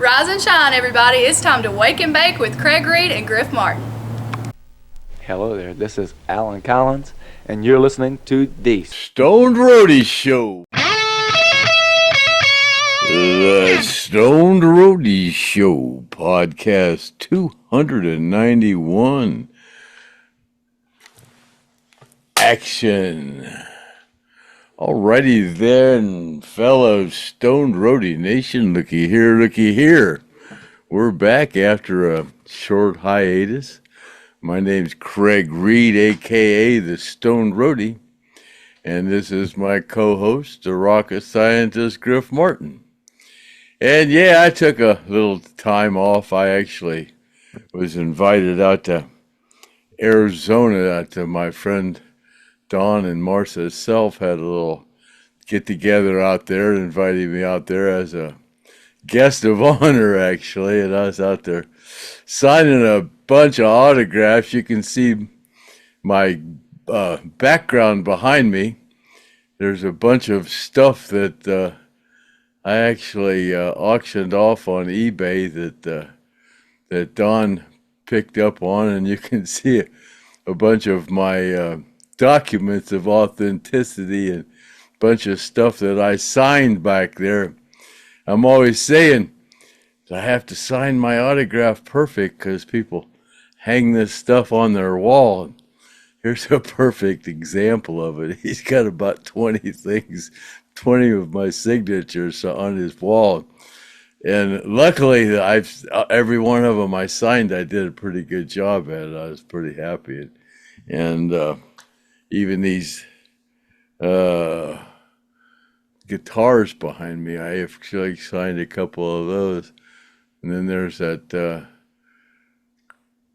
Rise and shine, everybody. It's time to wake and bake with Craig Reed and Griff Martin. Hello there, this is Alan Collins, and you're listening to the Stoned Roadie Show. The Stoned Roadie Show, podcast 291. Action. Alrighty then, fellow Stoned Roadie Nation, looky here, looky here. We're back after a short hiatus. My name's Craig Reed, a.k.a. the Stoned Roadie, and this is my co-host, the rocket scientist, Griff Martin. And yeah, I took a little time off. I actually was invited out to Arizona to my friend Don and Marcia's self had a little get-together out there and invited me out there as a guest of honor, actually, and I was out there signing a bunch of autographs. You can see my background behind me. There's a bunch of stuff that I actually auctioned off on eBay that Don picked up on, and you can see a bunch of my documents of authenticity and a bunch of stuff that I signed back there. I'm always saying I have to sign my autograph perfect because people hang this stuff on their wall. Here's a perfect example of it. He's got about 20 things, 20 of my signatures on his wall. And luckily, every one of them I signed, I did a pretty good job at it. I was pretty happy. And even these guitars behind me, I actually signed a couple of those. And then there's that the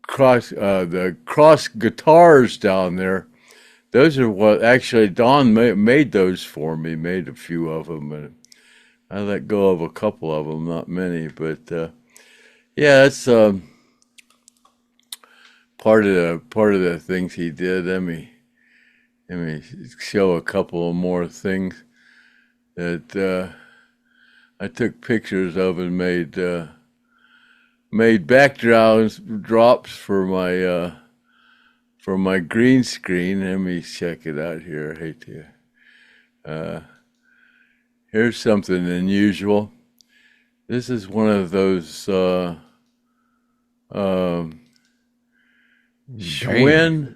cross guitars down there. Those are what actually Don made those for me. Made a few of them, and I let go of a couple of them, not many. But yeah, that's part of the things he did. Let me show a couple of more things that I took pictures of and made backdrops for my green screen. Let me check it out here. I hate to. Here's something unusual. This is one of those Schwinn.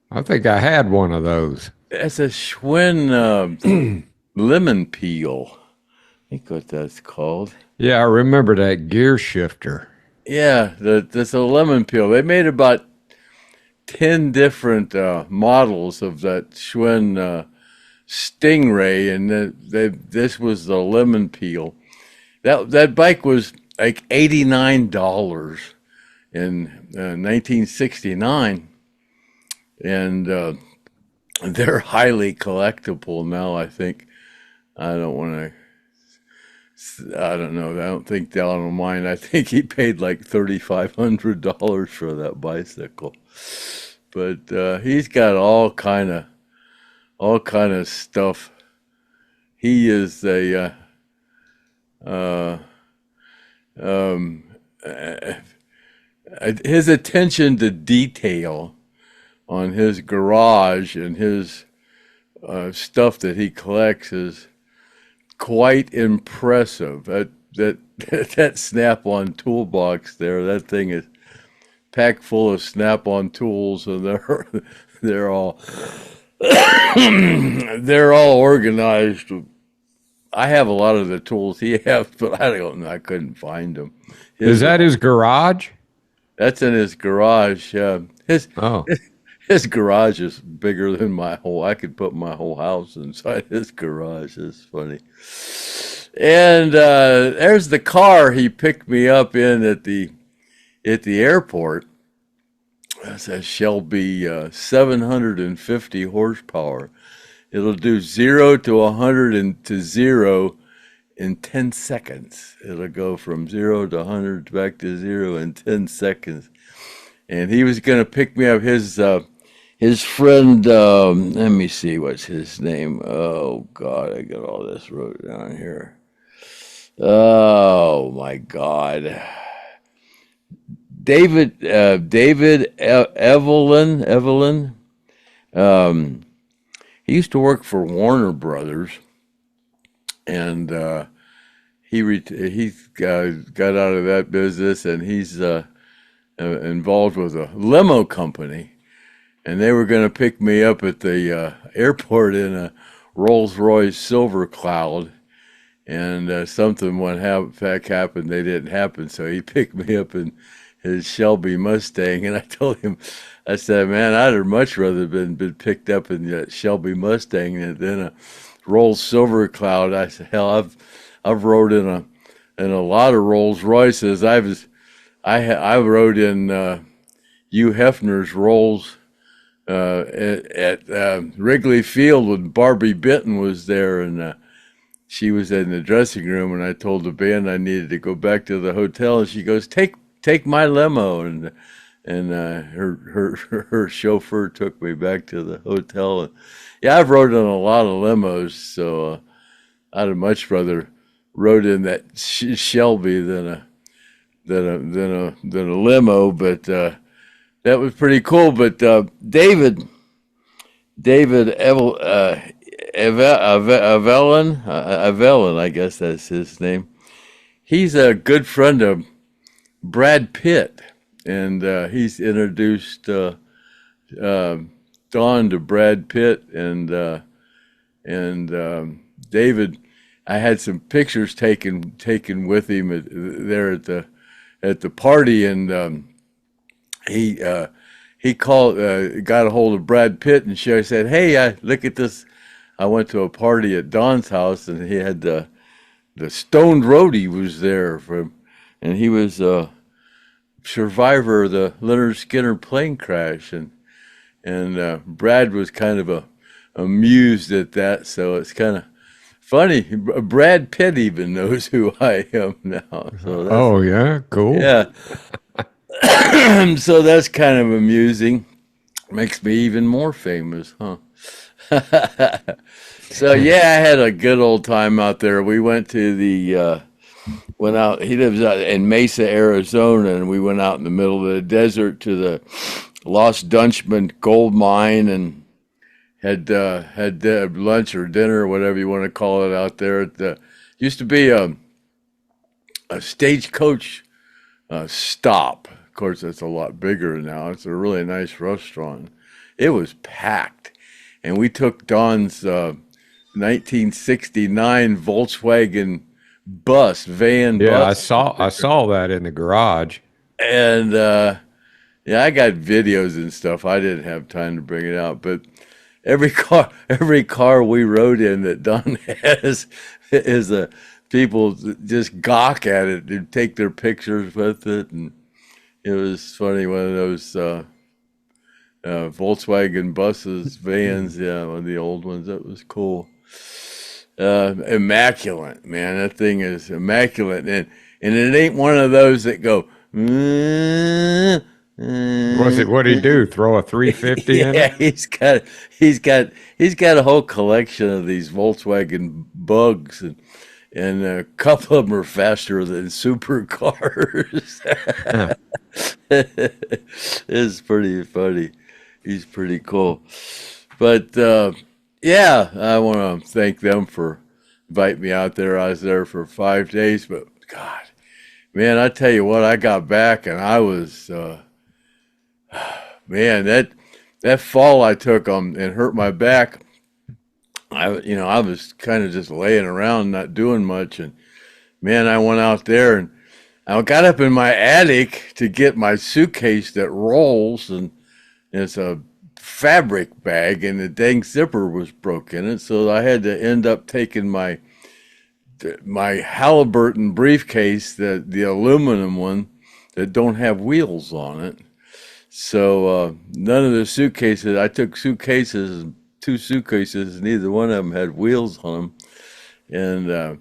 I think I had one of those. It's a Schwinn lemon peel. I think what that's called. Yeah, I remember that gear shifter. Yeah, that's a lemon peel. They made about 10 different models of that Schwinn Stingray, and this was the lemon peel. That bike was like $89 in 1969, and they're highly collectible now. I think I don't know. I don't think Don will mind. I think he paid like $3,500 for that bicycle. But he's got all kind of stuff. He is his attention to detail on his garage and his stuff that he collects is quite impressive. That Snap-on toolbox there, that thing is packed full of Snap-on tools, and they're all they're all organized. I have a lot of the tools he has, but I don't know. I couldn't find them. Is that his garage? That's in his garage. His garage is bigger than my whole. I could put my whole house inside his garage. It's funny. And there's the car he picked me up in at the airport. It's a Shelby 750 horsepower. It'll do 0 to 100 to 0 in 10 seconds. It'll go from 0 to 100 back to 0 in 10 seconds. And he was going to pick me up. His friend, let me see, what's his name? Oh, God, I got all this wrote down here. Oh my God. David Evelyn. He used to work for Warner Brothers, and he got out of that business, and he's involved with a limo company, and they were going to pick me up at the airport in a Rolls-Royce Silver Cloud, and something happened. They didn't happen, so he picked me up in his Shelby Mustang, and I told him, I said, man, I'd have much rather been picked up in that Shelby Mustang than a Rolls Silver Cloud. I said, hell, I've rode in a lot of Rolls Royces. I rode in Hugh Hefner's Rolls at Wrigley Field when Barbie Benton was there, and she was in the dressing room, and I told the band I needed to go back to the hotel, and she goes, take my limo, and her chauffeur took me back to the hotel. And yeah, I've rode in a lot of limos, so I'd have much rather rode in that Shelby than a limo, but that was pretty cool. But David Avelin, I guess that's his name. He's a good friend of Brad Pitt, and he's introduced Dawn to Brad Pitt, and David. I had some pictures taken with him there at the party, and he got a hold of Brad Pitt, and she said, "Hey, look at this." I went to a party at Don's house, and he had the STONED Roadie was there and he was a survivor of the Lynyrd Skynyrd plane crash, and Brad was kind of amused at that, so it's kind of funny. Brad Pitt even knows who I am now. So Oh, yeah, cool. yeah. So that's kind of amusing. Makes me even more famous, huh? So yeah, I had a good old time out there. We went to went out. He lives out in Mesa, Arizona, and we went out in the middle of the desert to the Lost Dutchman gold mine, and had lunch or dinner or whatever you want to call it out there. It used to be a stagecoach stop. Of course, it's a lot bigger now. It's a really nice restaurant. It was packed, and we took Don's 1969 Volkswagen van. Yeah, bus. I saw that in the garage. And yeah, I got videos and stuff. I didn't have time to bring it out, but every car we rode in that Don has is people just gawk at it and take their pictures with it, and it was funny. One of those Volkswagen buses, vans, yeah, one of the old ones. That was cool. Immaculate, man. That thing is immaculate, and it ain't one of those that go. What'd he do? Throw a 350 in Yeah, it? he's got a whole collection of these Volkswagen Bugs, and a couple of them are faster than supercars. It's pretty funny. He's pretty cool. But yeah, I want to thank them for inviting me out there. I was there for 5 days, but God, man, I tell you what, I got back and I was, man, that fall I took and hurt my back. I was kind of just laying around, not doing much, and man, I went out there and I got up in my attic to get my suitcase that rolls, and it's a fabric bag, and the dang zipper was broken in it, so I had to end up taking my Halliburton briefcase, the aluminum one that don't have wheels on it. So none of the suitcases, I took two suitcases, neither one of them had wheels on them, and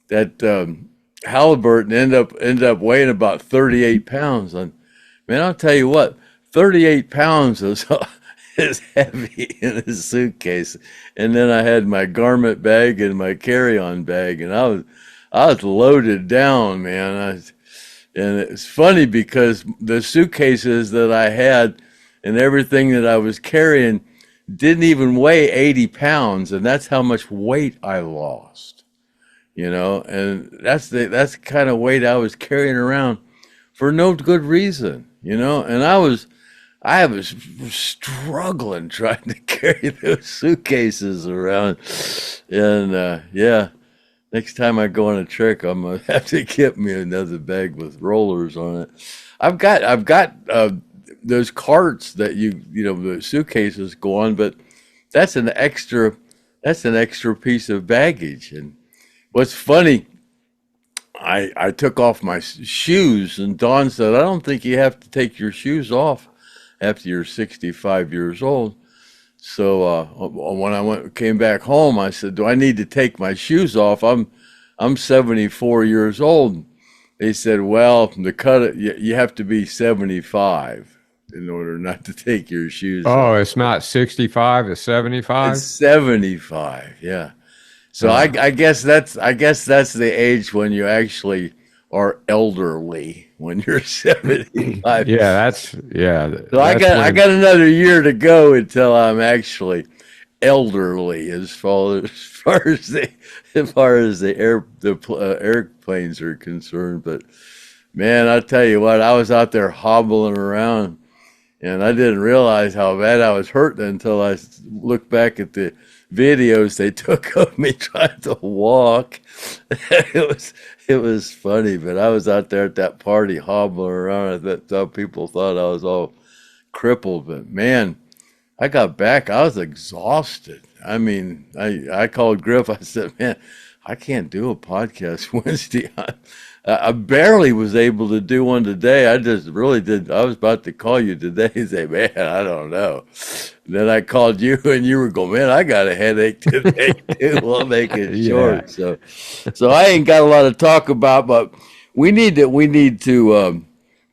that Halliburton ended up weighing about 38 pounds. And man, I'll tell you what, 38 pounds is heavy in a suitcase. And then I had my garment bag and my carry-on bag, and I was loaded down, man. And it's funny because the suitcases that I had and everything that I was carrying didn't even weigh 80 pounds, and that's how much weight I lost, and that's the kind of weight I was carrying around for no good reason, and I was struggling trying to carry those suitcases around, and yeah. Next time I go on a trek, I'm gonna have to get me another bag with rollers on it. I've got those carts that the suitcases go on, but that's an extra piece of baggage. And what's funny, I took off my shoes, and Dawn said, "I don't think you have to take your shoes off after you're 65 years old." So when I came back home, I said, "Do I need to take my shoes off? I'm 74 years old." They said, "Well, to cut it, you have to be 75 in order not to take your shoes off." Oh, it's not 65, it's 75? It's 75, yeah. So I guess that's the age when you actually are elderly, when you're 75. Yeah, So I got another year to go until I'm actually elderly as far as the airplanes are concerned. But man, I tell you what, I was out there hobbling around, and I didn't realize how bad I was hurting until I looked back at the videos they took of me trying to walk. It was funny, but I was out there at that party hobbling around. I thought people thought I was all crippled, but man, I got back. I was exhausted. I mean, I called Griff. I said, "Man, I can't do a podcast Wednesday. I barely was able to do one today. I just really did. I was about to call you today and say, man, I don't know." Then I called you, and you were going, "Man, I got a headache today too." We'll make it short. So I ain't got a lot to talk about, but we need to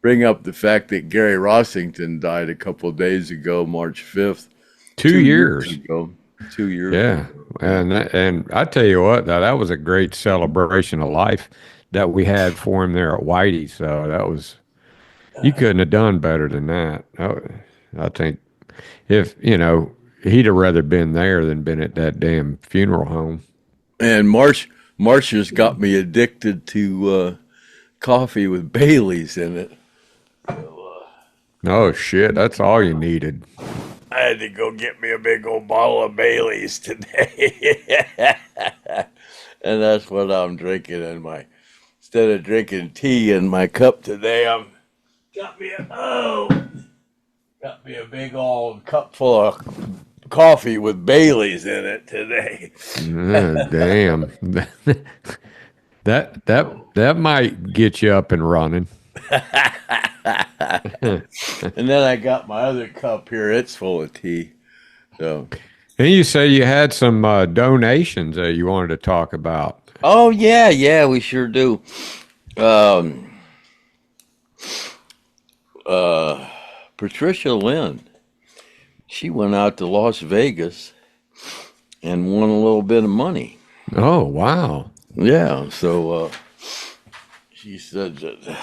bring up the fact that Gary Rossington died a couple of days ago, March 5th. 2 years ago. 2 years. Yeah, ago. and I tell you what, that was a great celebration of life that we had for him there at Whitey. So you couldn't have done better than that. I think if he'd have rather been there than been at that damn funeral home. And Marcia's got me addicted to coffee with Bailey's in it. Oh shit, that's all you needed. I had to go get me a big old bottle of Bailey's today. And that's what I'm drinking instead of drinking tea in my cup today, got me a big old cup full of coffee with Bailey's in it today. Damn. That might get you up and running. And then I got my other cup here. It's full of tea. So. And you say you had some donations that you wanted to talk about. Oh, yeah, we sure do. Patricia Lynn, she went out to Las Vegas and won a little bit of money. Oh, wow. Yeah, so she said that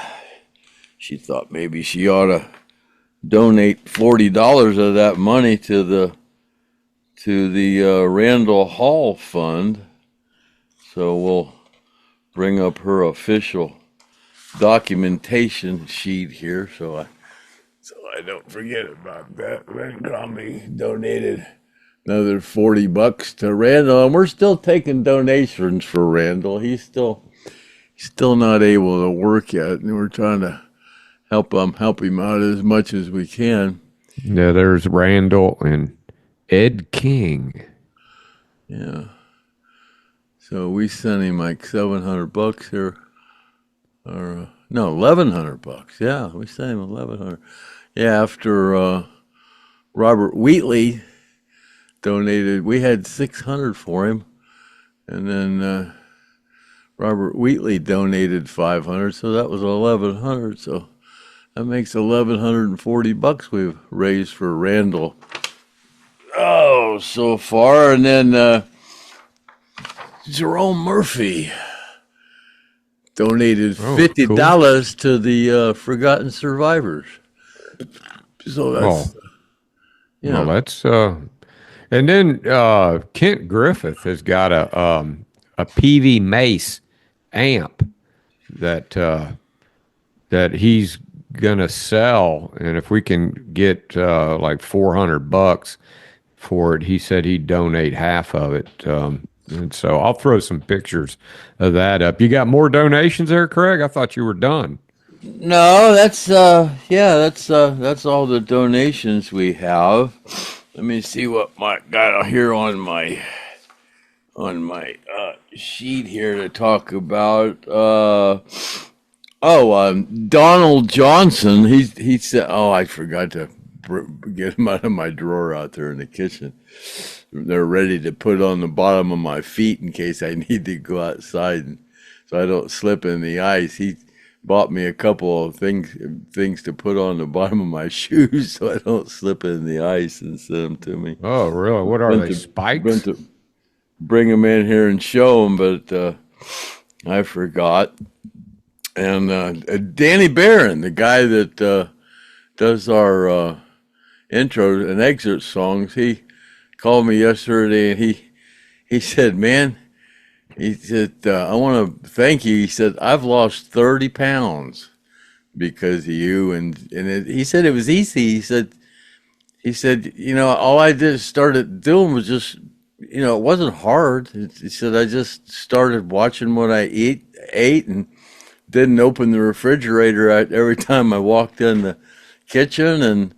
she thought maybe she ought to donate $40 of that money to the Randall Hall Fund. So we'll bring up her official documentation sheet here, so I don't forget about that. Ren Crombie donated another $40 to Randall, and we're still taking donations for Randall. He's still not able to work yet, and we're trying to help him out as much as we can. Yeah, there's Randall and Ed King. Yeah. So we sent him like $700 here, or no, $1,100. Yeah, we sent him $1,100. Yeah, after Robert Wheatley donated, we had $600 for him, and then Robert Wheatley donated $500, so that was $1,100. So that makes $1,140 we've raised for Randall. Oh, so far, and then Jerome Murphy donated Oh, $50 to the Forgotten Survivors. So that's well, that's and then Kent Griffith has got a PV Mace amp that that he's gonna sell, and if we can get like $400 for it, he said he'd donate half of it. And so I'll throw some pictures of that up. You got more donations there, Craig? I thought you were done. no, that's that's all the donations we have. Let me see what I got here on my sheet here to talk about. Donald Johnson. He said, "Oh, I forgot to get him out of my drawer out there in the kitchen. They're ready to put on the bottom of my feet in case I need to go outside, and so I don't slip in the ice." He bought me a couple of things to put on the bottom of my shoes so I don't slip in the ice, and sent them to me. Oh, really? What are they? Spikes? To bring them in here and show them, but I forgot. And Danny Barron, the guy that does our intro and exit songs, he called me yesterday and he said, "Man," he said, "I want to thank you." He said, "I've lost 30 pounds because of you," and he said it was easy. He said, all I started doing was just, it wasn't hard. He said, I just started watching what I ate and didn't open the refrigerator every time I walked in the kitchen, and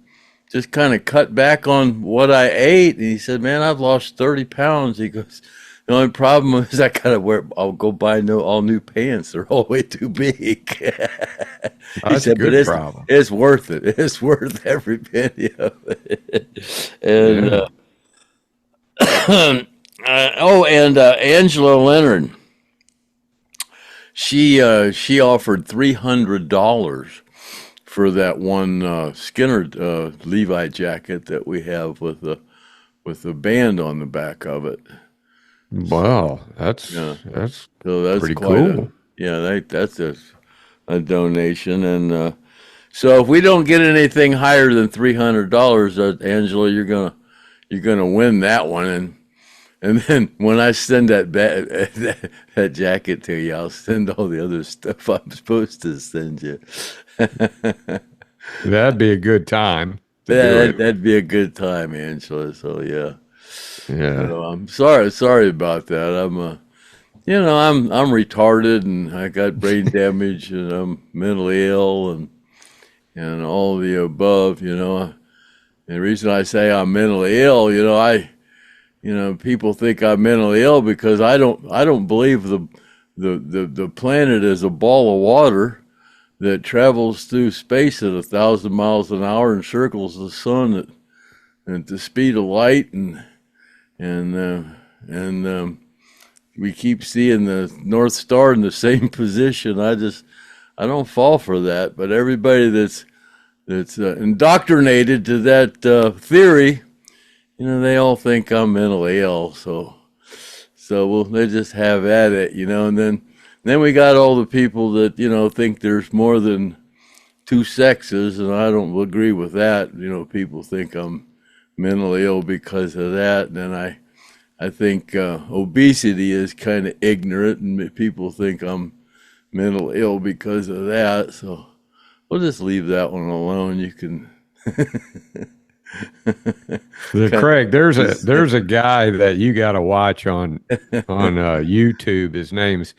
just kind of cut back on what I ate. And he said, "Man, I've lost 30 pounds. He goes, "The only problem is I'll go buy all new pants. They're all way too big." He said, "But it's worth it. It's worth every penny of it." And, Angela Lynyrd, she offered $300 for that one Skynyrd Levi jacket that we have with the band on the back of it. Wow, that's pretty cool. That's a donation, and so if we don't get anything higher than $300, Angela, you're gonna win that one, and then when I send that jacket to you, I'll send all the other stuff I'm supposed to send you. That'd be a good time. That'd be a good time, Angela. So yeah. So I'm sorry about that. I'm I'm retarded, and I got brain damage, and I'm mentally ill, and all the above. And the reason I say I'm mentally ill, people think I'm mentally ill because I don't believe the planet is a ball of water that travels through space at 1,000 miles an hour and circles the sun at the speed of light, and we keep seeing the North Star in the same position. I don't fall for that. But everybody that's indoctrinated to that theory, they all think I'm mentally ill. So they just have at it, and then we got all the people that, think there's more than two sexes, and I don't agree with that. People think I'm mentally ill because of that, and I think obesity is kind of ignorant, and people think I'm mentally ill because of that. So we'll just leave that one alone. You can. Craig, there's a guy that you got to watch on YouTube. His name's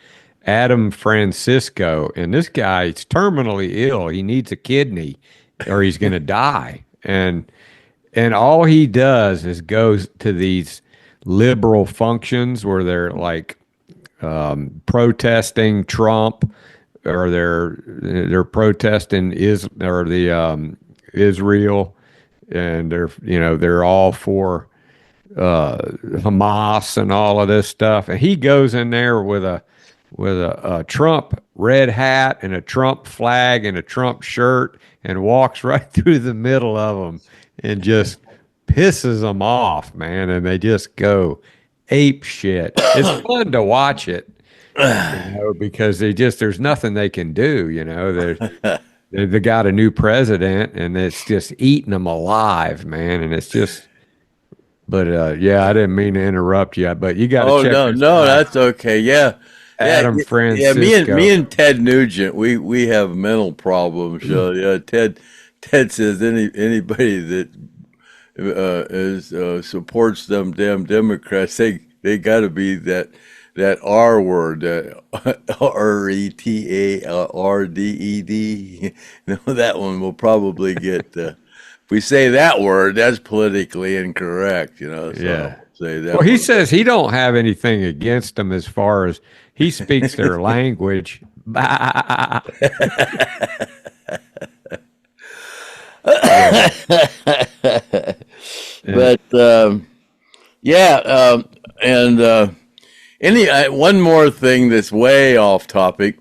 Adam Francisco, and this guy is terminally ill. He needs a kidney, or he's going to die. And all he does is goes to these liberal functions where they're like protesting Trump, or they're protesting Israel, and they're all for Hamas and all of this stuff. And he goes in there with a Trump red hat and a Trump flag and a Trump shirt, and walks right through the middle of them and just pisses them off, man. And they just go ape shit. It's fun to watch it. because there's nothing they can do. They got a new president, and it's just eating them alive, man. And it's just, but yeah, I didn't mean to interrupt you, but you got to Oh check no, this no, guy, that's okay. Yeah, Adam yeah. Francisco. Me and Ted Nugent, we have mental problems. So yeah, Ted says anybody that supports them damn Democrats, they got to be that R word, RETARDED. No, that one will probably get. If we say that word, that's politically incorrect. So Yeah. say that. Well, he one. says he don't have anything against them as far as he speaks their language. Yeah. But yeah, and one more thing that's way off topic.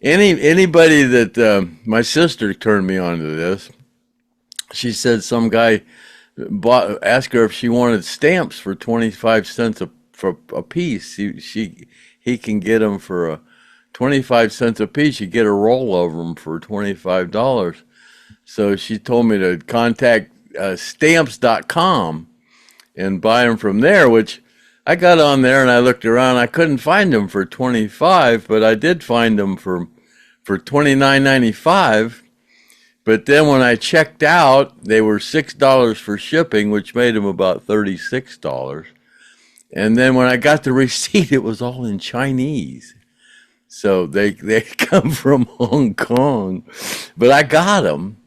Anybody that my sister turned me on to this. She said some guy asked her if she wanted stamps for 25 cents a piece. He can get them for 25 cents a piece. You get a roll of them for $25. So she told me to contact stamps.com and buy them from there, which I got on there and I looked around. I couldn't find them for 25, but I did find them for $29.95. But then when I checked out, they were $6 for shipping, which made them about $36. And then when I got the receipt, it was all in Chinese. So they come from Hong Kong. But I got them,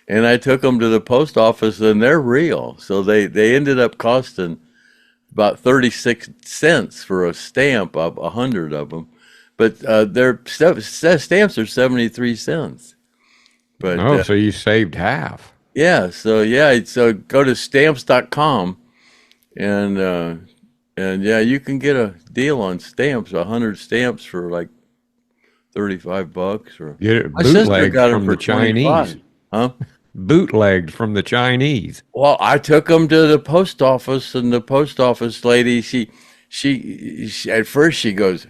and I took them to the post office, and they're real. So they ended up costing about 36 cents for a stamp of 100 of them. But their stamps are 73 cents. But, so you saved half. Yeah, so go to stamps.com and yeah, you can get a deal on stamps, 100 stamps for like $35 or Get it my sister bootlegged got them from for the Chinese. 25. Huh? Bootlegged from the Chinese. Well, I took them to the post office, and the post office lady, she at first she goes,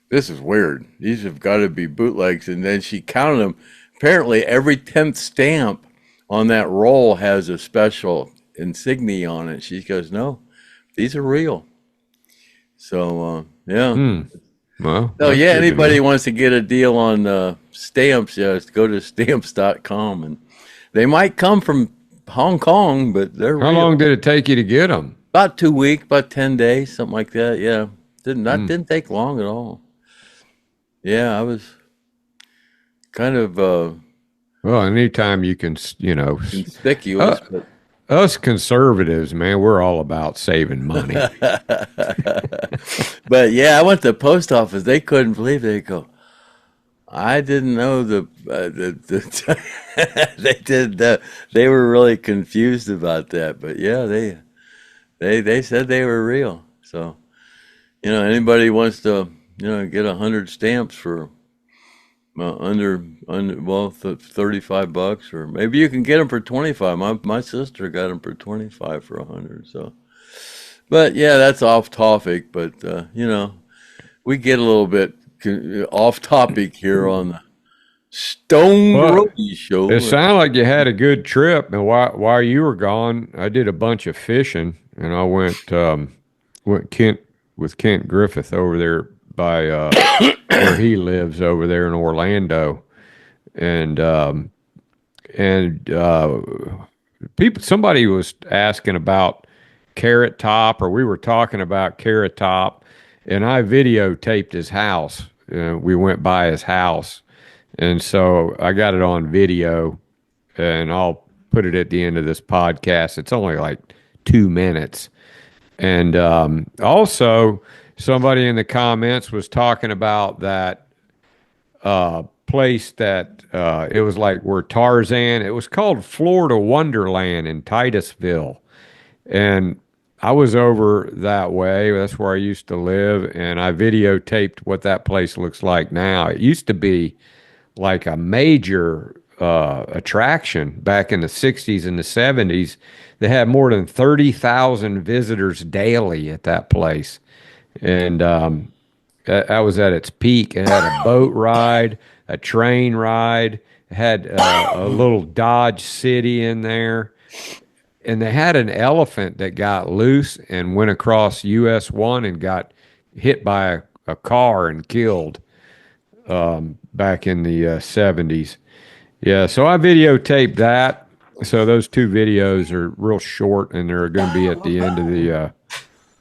"This is weird. These have got to be bootlegs," and then she counted them. Apparently, every 10th stamp on that roll has a special insignia on it. She goes, "No, these are real." So, yeah. Well, So, yeah, that's good to anybody know. wants to get a deal on stamps, just go to stamps.com. And they might come from Hong Kong, but they're How real. long did it take you to get them? About 2 weeks, about 10 days, something like that. Yeah. Didn't take long at all. Yeah, I was kind of Well, anytime you can, conspicuous, but us conservatives, man, we're all about saving money. but yeah, I went to the post office. They couldn't believe it. They go, "I didn't know the they did they were really confused about that." But yeah, they said they were real. So anybody wants to get 100 stamps for under $35, or maybe you can get them for 25. My sister got them for 25 for 100. So, but yeah, that's off topic. But we get a little bit off topic here on the Stoned Well, Roadie show. it sounded like you had a good trip. And while you were gone, I did a bunch of fishing, and I went with Kent Griffith over there by where he lives over there in Orlando, and somebody was asking about Carrot Top, or we were talking about Carrot Top, and I videotaped his house. We went by his house, and so I got it on video, and I'll put it at the end of this podcast. It's only like 2 minutes. And also, somebody in the comments was talking about that place that it was like where Tarzan, it was called Florida Wonderland in Titusville. And I was over that way. That's where I used to live. And I videotaped what that place looks like now. It used to be like a major attraction back in the 60s and the 70s. They had more than 30,000 visitors daily at that place. And that was at its peak. It had a boat ride, a train ride. It had a little Dodge City in there. And they had an elephant that got loose and went across US 1 and got hit by a car and killed back in the 70s. Yeah, so I videotaped that. So those two videos are real short, and they're going to be at the end of the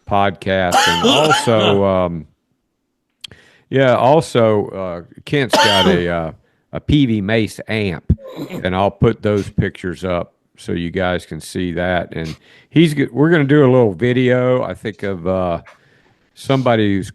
podcast. And also, Kent's got a PV Mace amp, and I'll put those pictures up so you guys can see that. And we're going to do a little video, I think, of somebody who's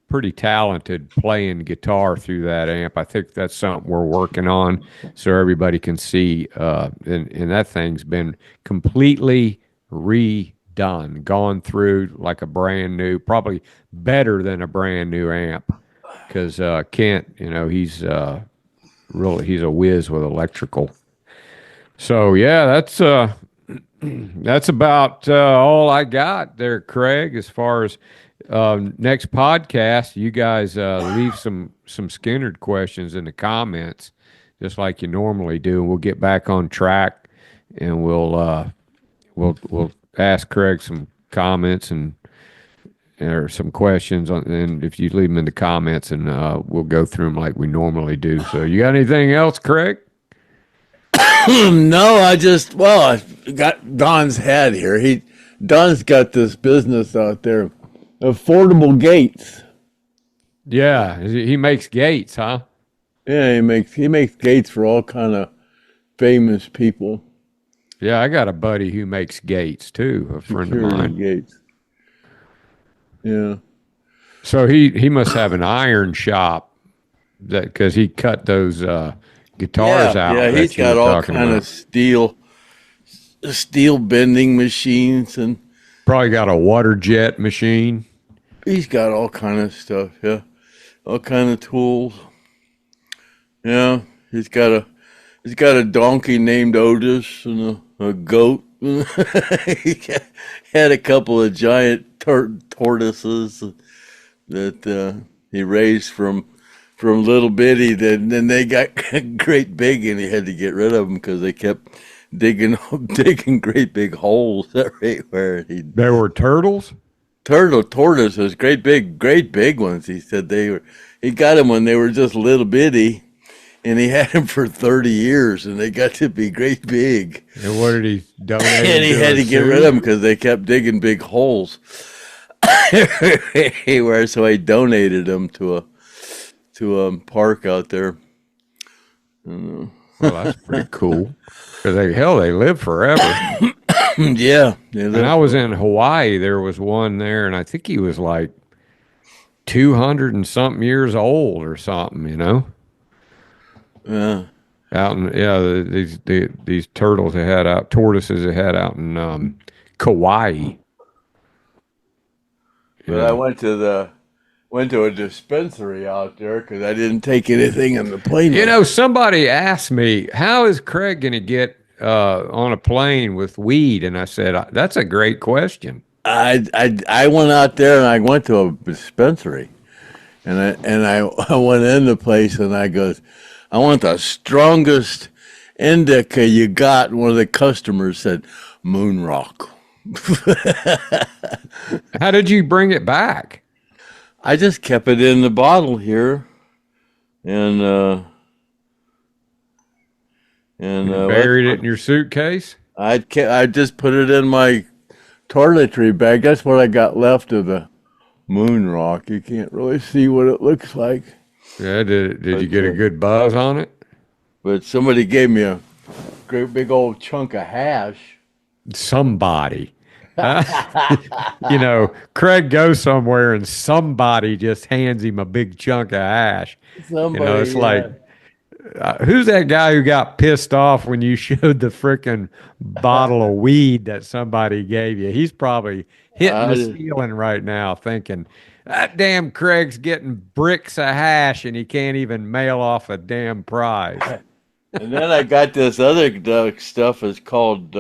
pretty talented playing guitar through that amp. I think that's something we're working on so everybody can see. And that thing's been completely redone, gone through like a brand new, probably better than a brand new amp. Because Kent, he's he's a whiz with electrical. So yeah, that's about all I got there, Craig. As far as next podcast, you guys leave some Skynyrd questions in the comments, just like you normally do, and we'll get back on track, and we'll ask Craig some comments or some questions, and if you leave them in the comments, and we'll go through them like we normally do. So, you got anything else, Craig? No, I got Don's hat here. Don's got this business out there, affordable gates. Yeah, he makes gates, huh? Yeah, he makes gates for all kind of famous people. Yeah, I got a buddy who makes gates too, a friend of mine. Gates. Yeah. So he must have an iron shop because he cut those guitars out. Yeah, he's got all kind of steel bending machines, and probably got a water jet machine. He's got all kind of stuff. Yeah, all kind of tools. Yeah, he's got a donkey named Otis and a goat. He had a couple of giant tortoises that he raised from little bitty. Then they got great big, and he had to get rid of them because they kept digging great big holes everywhere. They were turtles? Tortoises, great big ones. He said he got them when they were just little bitty, and he had them for 30 years, and they got to be great big. And what did he donate? And he had to get rid of them because they kept digging big holes everywhere. So he donated them to a park out there. Well, that's pretty cool. Because they live forever. Yeah. And I was in Hawaii. There was one there, and I think he was like 200 and something years old or something, Yeah. These turtles tortoises they had out in Kauai. But I went to a dispensary out there because I didn't take anything on the plane. Somebody asked me, how is Craig going to get on a plane with weed? And I said, that's a great question. I went out there and I went to a dispensary, and I went in the place and I goes, I want the strongest indica you got. And one of the customers said, Moon Rock. How did you bring it back? I just kept it in the bottle here, and buried it in your suitcase. I just put it in my toiletry bag. That's what I got left of the Moon Rock. You can't really see what it looks like. Yeah, did you get a good buzz on it? But somebody gave me a great big old chunk of hash. Somebody. Craig goes somewhere and somebody just hands him a big chunk of hash. It's like, who's that guy who got pissed off when you showed the frickin' bottle of weed that somebody gave you? He's probably hitting the ceiling right now thinking, that damn Craig's getting bricks of hash and he can't even mail off a damn prize. And then I got this other stuff. It's called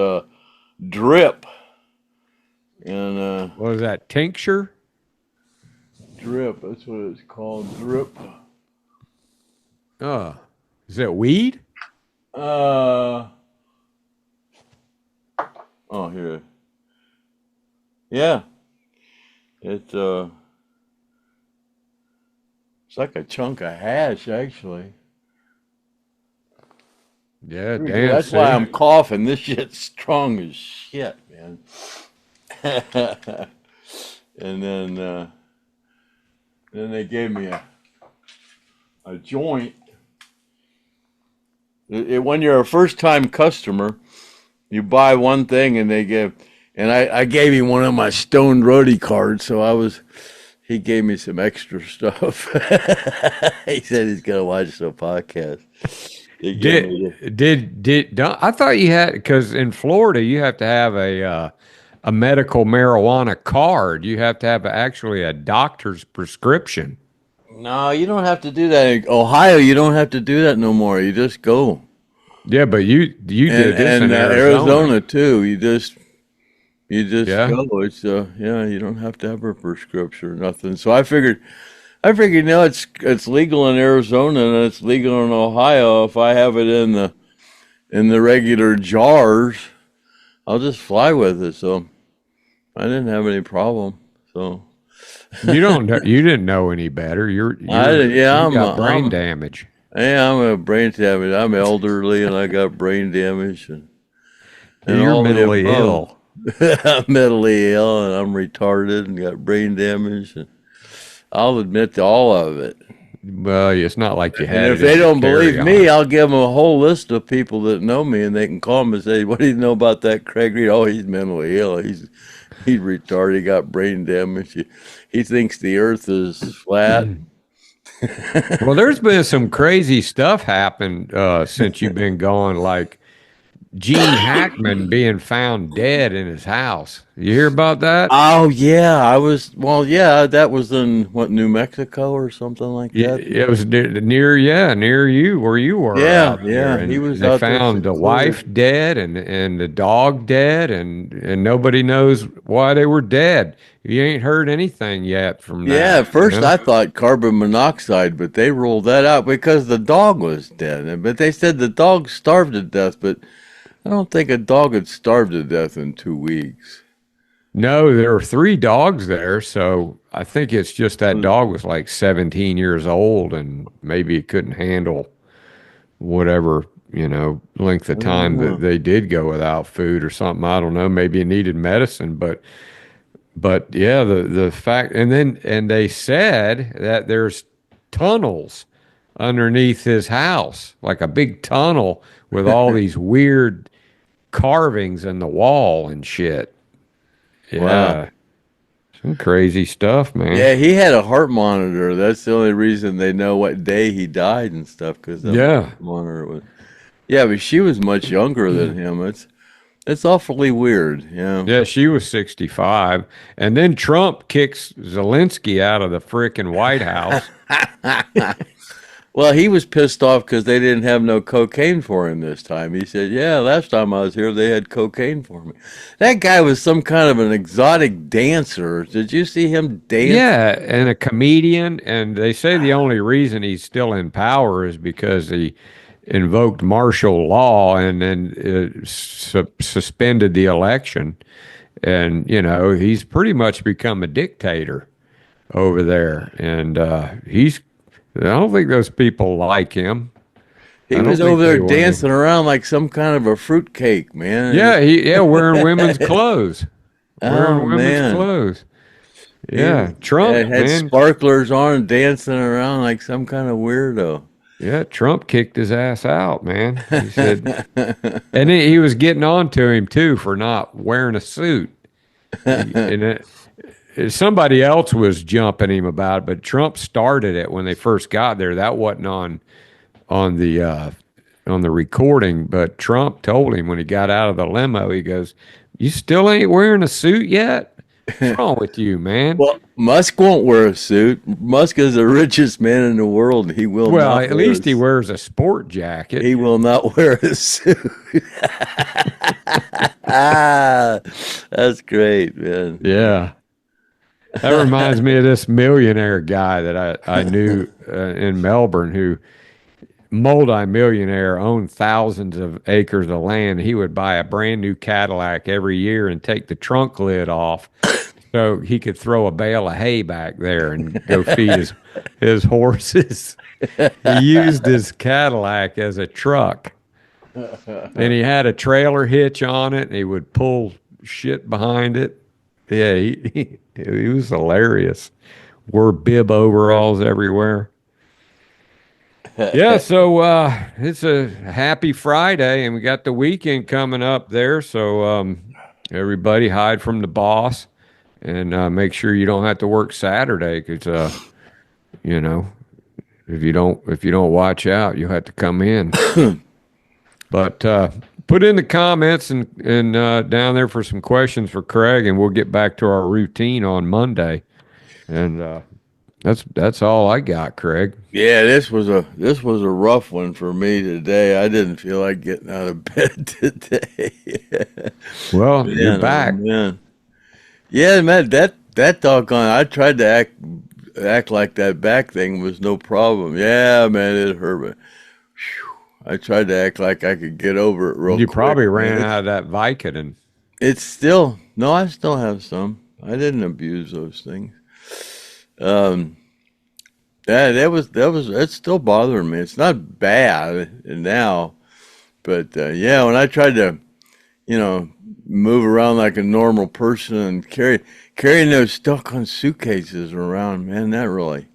drip. And what is that, tincture? drip. That's what it's called, drip. Is it weed? Oh, here. Yeah. It's like a chunk of hash, actually. Yeah, damn. That's why I'm coughing. This shit's strong as shit, man. And then they gave me a joint. When you're a first-time customer, you buy one thing and they give, and I gave him one of my Stoned Roadie cards, so he gave me some extra stuff. He said he's gonna watch the podcast. I thought you had, because in Florida you have to have a medical marijuana card. You have to have actually a doctor's prescription. No, you don't have to do that. In Ohio, you don't have to do that no more. You just go. Yeah, but you did this in Arizona too. You just Yeah. go. It's you don't have to have a prescription or nothing. So I figured it's legal in Arizona and it's legal in Ohio. If I have it in the regular jars, I'll just fly with it. So I didn't have any problem. So you didn't know any better. You got brain damage. Yeah, I'm a brain damage. I'm elderly and I got brain damage and you're mentally ill. I'm mentally ill and I'm retarded and got brain damage, and I'll admit to all of it. Well, it's not like you had. And if they don't believe me, I'll give them a whole list of people that know me, and they can call me and say, "What do you know about that Craig Reed? Oh, he's mentally ill. He's retarded. He got brain damage. He thinks the Earth is flat." Well, there's been some crazy stuff happen since you've been gone, like Gene Hackman being found dead in his house. You hear about that? Oh yeah, that was in New Mexico or something like that. It was near you where you were. Yeah, he was. They found the wife dead and the dog dead, and nobody knows why they were dead. You ain't heard anything yet from that. Yeah, at first I thought carbon monoxide, but they ruled that out because the dog was dead. But they said the dog starved to death, but I don't think a dog had starved to death in 2 weeks. No, there were 3 dogs there, so I think it's just that dog was like 17 years old and maybe it couldn't handle whatever, length of time that they did go without food or something. I don't know. Maybe it needed medicine, but yeah, the fact, and they said that there's tunnels underneath his house, like a big tunnel with all these weird carvings in the wall and shit. Yeah. Wow. Some crazy stuff, man. Yeah, he had a heart monitor. That's the only reason they know what day he died and stuff, because the heart monitor was. Yeah, but she was much younger than him. It's awfully weird. Yeah. Yeah, she was 65, and then Trump kicks Zelensky out of the frickin' White House. Well, he was pissed off because they didn't have no cocaine for him this time. He said, "Yeah, last time I was here, they had cocaine for me." That guy was some kind of an exotic dancer. Did you see him dance? Yeah, and a comedian. And they say the only reason he's still in power is because he invoked martial law and then suspended the election. And, he's pretty much become a dictator over there. And I don't think those people like him. He was over there dancing around like some kind of a fruitcake, man. Yeah, wearing women's clothes. Wearing women's clothes. Yeah, Trump had sparklers on, dancing around like some kind of weirdo. Yeah, Trump kicked his ass out, man. He said, and he was getting on to him too for not wearing a suit. Somebody else was jumping him about it, but Trump started it when they first got there. That wasn't on the recording, but Trump told him when he got out of the limo, he goes, "You still ain't wearing a suit yet? What's wrong with you, man?" Well, Musk won't wear a suit. Musk is the richest man in the world. He will. Well, at least he wears a sport jacket. He will not wear a suit. That's great, man. Yeah. That reminds me of this millionaire guy that I knew in Melbourne who multi-millionaire, owned thousands of acres of land. He would buy a brand new Cadillac every year and take the trunk lid off so he could throw a bale of hay back there and go feed his horses. He used his Cadillac as a truck. And he had a trailer hitch on it, and he would pull shit behind it. Yeah, he was hilarious. Wore bib overalls everywhere. Yeah, so it's a happy Friday, and we got the weekend coming up there. So everybody hide from the boss, and make sure you don't have to work Saturday, because you know, if you don't watch out, you'll have to come in. But put in the comments and down there for some questions for Craig, and we'll get back to our routine on Monday. And that's all I got, Craig. Yeah, this was a rough one for me today. I didn't feel like getting out of bed today. Well, you're back. Man. Yeah, man, that doggone. I tried to act like that back thing was no problem. Yeah, man, it hurt me. I tried to act like I could get over it real quick. You probably ran out of that Vicodin. It's still, no, I still have some. I didn't abuse those things. It's still bothering me. It's not bad now, but yeah, when I tried to, move around like a normal person and carrying those stuck on suitcases around, man, that really,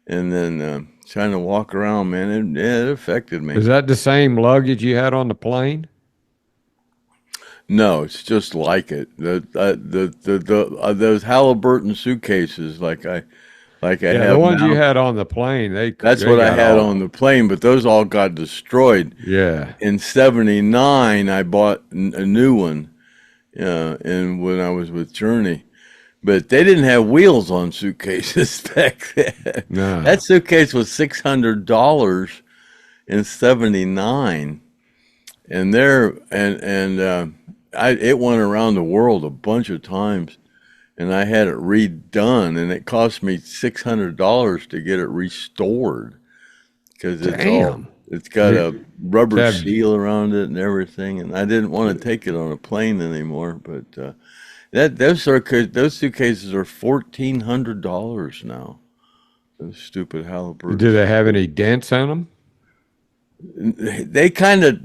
and then trying to walk around, man, it affected me. Is that the same luggage you had on the plane? No, it's just like it. Those Halliburton suitcases, I have the ones now. you had on the plane. That's what I had on the plane, but those all got destroyed. Yeah. In '79, I bought a new one, and when I was with Journey, but they didn't have wheels on suitcases back then. No. That suitcase was $600 in '79, and it went around the world a bunch of times, and I had it redone, and it cost me $600 to get it restored because it's got a rubber seal around it and everything, and I didn't want to take it on a plane anymore. But those suitcases are $1,400 now. Those stupid Halliburton. Do they have any dents on them? They kind of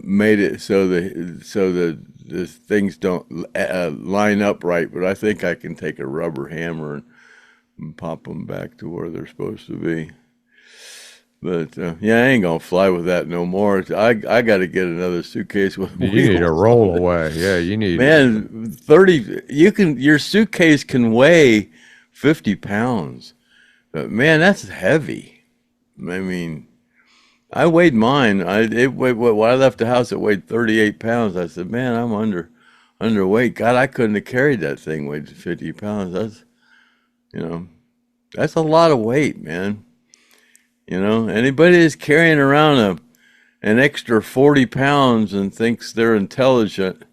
made it so the things don't line up right, but I think I can take a rubber hammer and pop them back to where they're supposed to be. But yeah, I ain't gonna fly with that no more. I got to get another suitcase with wheels. You need a rollaway. Yeah, you need. Man, your suitcase can weigh 50 pounds, but man, that's heavy. I mean, I weighed mine. When I left the house, it weighed 38 pounds. I said, man, I'm underweight. God, I couldn't have carried that thing weighed 50 pounds. That's a lot of weight, man. Anybody that's carrying around an extra 40 pounds and thinks they're intelligent,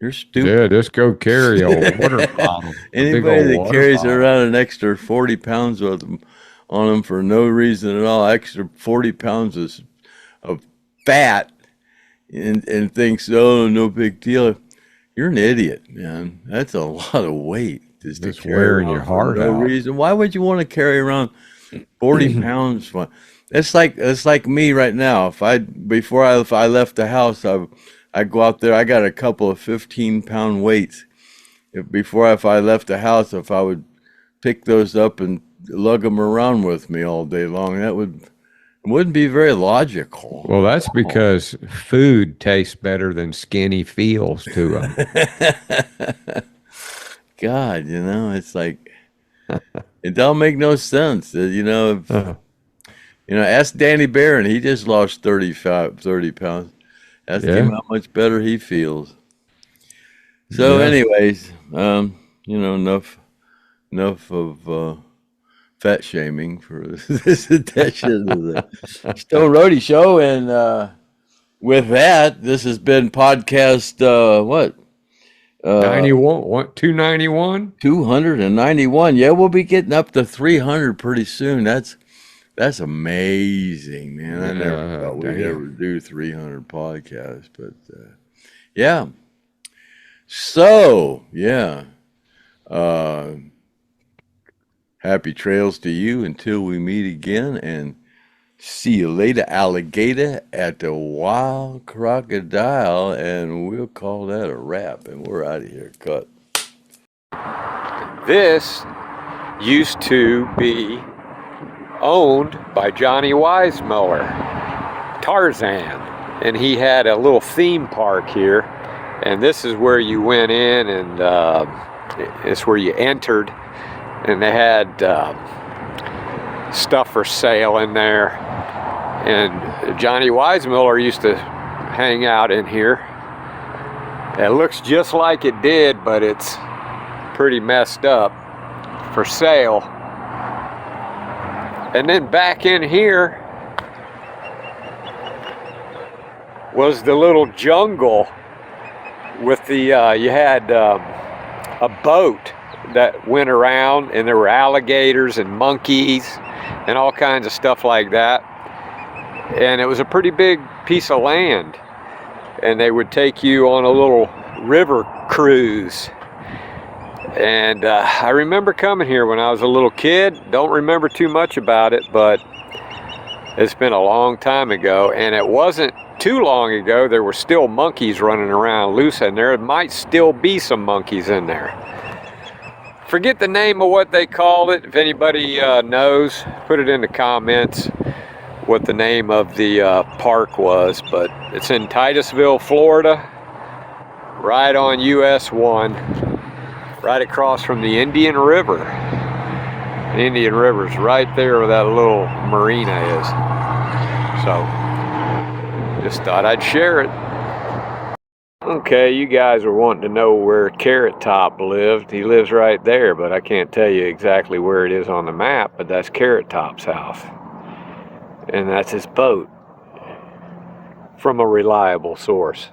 you're stupid. Yeah, just go carry a water bottle. Anybody that carries around an extra 40 pounds with them on them for no reason at all, extra 40 pounds of fat, and thinks, oh, no big deal. You're an idiot, man. That's a lot of weight just wearing your heart out. No reason. Why would you want to carry around 40 pounds? It's like me right now. If I left the house, I go out there. I got a couple of 15-pound weights. If I left the house, if I would pick those up and lug them around with me all day long, that wouldn't be very logical. Well, that's because food tastes better than skinny feels to them. God, it's like it don't make no sense. Ask Danny Barron. He just lost 30 pounds. Ask him how much better he feels. So, anyways, enough of fat shaming for this edition of the Stone Roadie Show, and with that, this has been podcast, 291. 291. Yeah, we'll be getting up to 300 pretty soon. That's amazing, man. I never thought we'd ever do 300 podcasts, but yeah. So, yeah. Happy trails to you until we meet again, and see you later, alligator, at the Wild Crocodile, and we'll call that a wrap, and we're out of here. Cut. This used to be owned by Johnny Weissmuller, Tarzan, and he had a little theme park here, and this is where you went in, and it's where you entered, and they had stuff for sale in there, and Johnny Weissmuller used to hang out in here. It looks just like it did, but it's pretty messed up. For sale. And then back in here was the little jungle with the you had a boat that went around, and there were alligators and monkeys and all kinds of stuff like that, and it was a pretty big piece of land, and they would take you on a little river cruise. And I remember coming here when I was a little kid. Don't remember too much about it, but it's been a long time ago, and it wasn't too long ago there were still monkeys running around loose in there. There might still be some monkeys in there. Forget the name of what they called it. If anybody knows, put it in the comments what the name of the park was, but it's in Titusville, Florida, right on US 1. Right across from the Indian River. The Indian River's right there where that little marina is. So, just thought I'd share it. Okay, you guys were wanting to know where Carrot Top lived. He lives right there, but I can't tell you exactly where it is on the map, but that's Carrot Top's house. And that's his boat. From a reliable source.